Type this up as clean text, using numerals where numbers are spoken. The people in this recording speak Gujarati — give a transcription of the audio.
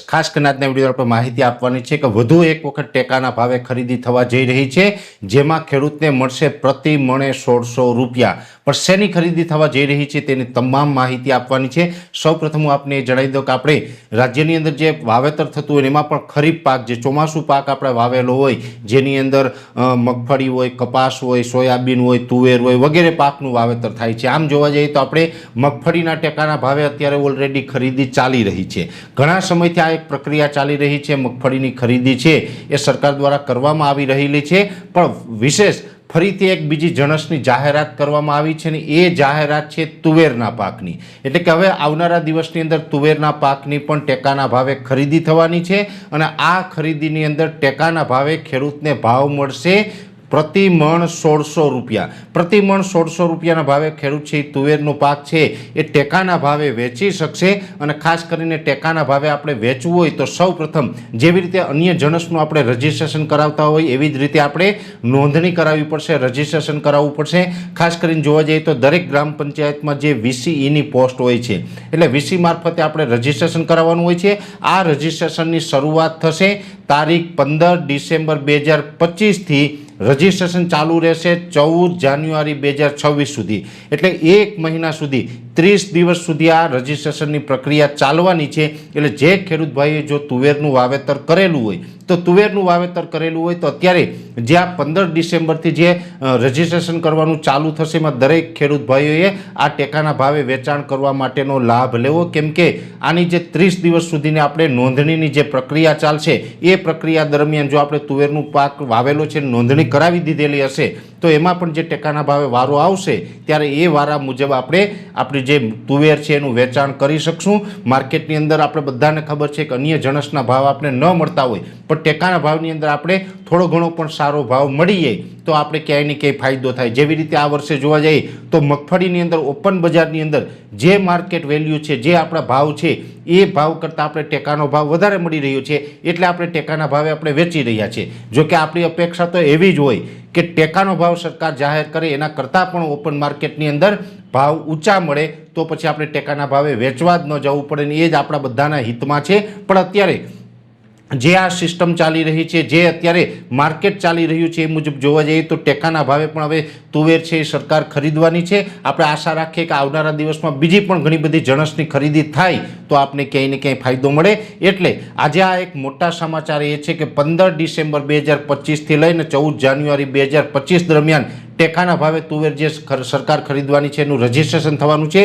ખાસ કરીને આજના વિડીયો પર માહિતી આપવાની છે કે વધુ એક વખત ટેકાના ભાવે ખરીદી થવા જઈ રહી છે, જેમાં ખેડૂતને મળશે પ્રતિ મણે 1600 રૂપિયા। પણ શેની ખરીદી થવા જઈ રહી છે તેની તમામ માહિતી આપવાની છે। સૌપ્રથમ હું આપને જણાવી દઉં કે આપણે રાજ્યની અંદર જે વાવેતર થતું હોય એમાં પણ ખરીફ પાક જે ચોમાસુ પાક આપણે વાવેલો હોય, જેની અંદર મગફળી હોય, કપાસ હોય, સોયાબીન હોય, તુવેર હોય વગેરે પાકનું વાવેતર થાય છે। આમ જોવા જઈએ તો આપણે મગફળીના ટેકાના ભાવે અત્યારે ઓલરેડી ખરીદી ચાલી રહી છે। ઘણા સમયથી આ એક પ્રક્રિયા ચાલી રહી છે। મગફળીની ખરીદી છે એ સરકાર દ્વારા કરવામાં આવી રહેલી છે, પણ વિશેષ ફરીથી એક બીજી જણસની જાહેરાત કરવામાં આવી છે ને એ જાહેરાત છે તુવેરના પાકની। એટલે કે હવે આવનારા દિવસની અંદર તુવેરના પાકની પણ ટેકાના ભાવે ખરીદી થવાની છે અને આ ખરીદીની અંદર ટેકાના ભાવે ખેડૂતને ભાવ મળશે પ્રતિ મણ 1600 રૂપિયા। પ્રતિ મણ 1600 રૂપિયાના ભાવે ખેડૂત છે તુવેરનો પાક છે એ ટેકાના ભાવે વેચી શકશે। અને ખાસ કરીને ટેકાના ભાવે આપણે વેચવું હોય તો સૌપ્રથમ જેવી રીતે અન્ય જણસનું આપણે રજીસ્ટ્રેશન કરાવતા હોય એવી જ રીતે આપણે નોંધણી કરાવવી પડશે, રજીસ્ટ્રેશન કરાવવું પડશે। ખાસ કરીને જોવા જઈએ તો દરેક ગ્રામ પંચાયતમાં જે વીસીઈની પોસ્ટ હોય છે એટલે વીસી મારફતે આપણે રજીસ્ટ્રેશન કરાવવાનું હોય છે। આ રજીસ્ટ્રેશનની શરૂઆત થશે તારીખ 15 ડિસેમ્બર 2025થી રજીસ્ટ્રેશન ચાલુ રહેશે 14 જાન્યુઆરી 2026 સુધી। એટલે એક મહિના સુધી 30 દિવસ સુધી આ રજીસ્ટ્રેશનની પ્રક્રિયા ચાલવાની છે। એટલે જે ખેડૂત ભાઈએ જો તુવેરનું વાવેતર કરેલું હોય તો તુવેરનું વાવેતર કરેલું હોય તો અત્યારે જે આ 15 ડિસેમ્બરથી જે રજીસ્ટ્રેશન કરવાનું ચાલુ થશે એમાં દરેક ખેડૂત ભાઈઓએ આ ટેકાના ભાવે વેચાણ કરવા માટેનો લાભ લેવો, કેમ કે આની જે 30 દિવસ સુધીની આપણે નોંધણીની જે પ્રક્રિયા ચાલશે એ પ્રક્રિયા દરમિયાન જો આપણે તુવેરનું પાક વાવેલો છે નોંધણી કરાવી દીધેલી હશે તો એમાં પણ જે ટેકાના ભાવે વારો આવશે ત્યારે એ વારા મુજબ આપણે આપણી જે તુવેર છે એનું વેચાણ કરી શકશું। માર્કેટની અંદર આપણે બધાને ખબર છે કે અન્ય જણસના ભાવ આપણે ન મળતા હોય પણ ટેકાના ભાવની અંદર આપણે થોડો ઘણો પણ સારો ભાવ મળી જાય તો આપણે ક્યાંય ને ક્યાંય ફાયદો થાય। જેવી રીતે આ વર્ષે જોવા જઈએ તો મગફળીની અંદર ઓપન બજારની અંદર જે માર્કેટ વેલ્યુ છે, જે આપણા ભાવ છે એ ભાવ કરતાં આપણે ટેકાનો ભાવ વધારે મળી રહ્યો છે એટલે આપણે ટેકાના ભાવે આપણે વેચી રહ્યા છીએ। જો કે આપણી અપેક્ષા તો એવી જ હોય કે ટેકાનો ભાવ સરકાર જાહેર કરે એના કરતાં પણ ઓપન માર્કેટની અંદર ભાવ ઊંચા મળે તો પછી આપણે ટેકાના ભાવે વેચવા જ ન જવું પડે ને એ જ આપણા બધાના હિતમાં છે। પણ અત્યારે જે આ સિસ્ટમ ચાલી રહી છે, જે અત્યારે માર્કેટ ચાલી રહ્યું છે એ મુજબ જોવા જઈએ તો ટેકાના ભાવે પણ હવે તુવેર છે એ સરકાર ખરીદવાની છે। આપણે આશા રાખીએ કે આવનારા દિવસમાં બીજી પણ ઘણી બધી જણસની ખરીદી થાય તો આપને ક્યાંય ને ક્યાંય ફાયદો મળે। એટલે આજે આ એક મોટા સમાચાર એ છે કે 15 ડિસેમ્બર 2025થી લઈને 14 જાન્યુઆરી 2025 દરમિયાન ટેકાના ભાવે તુવેર જે સરકાર ખરીદવાની છે એનું રજીસ્ટ્રેશન થવાનું છે।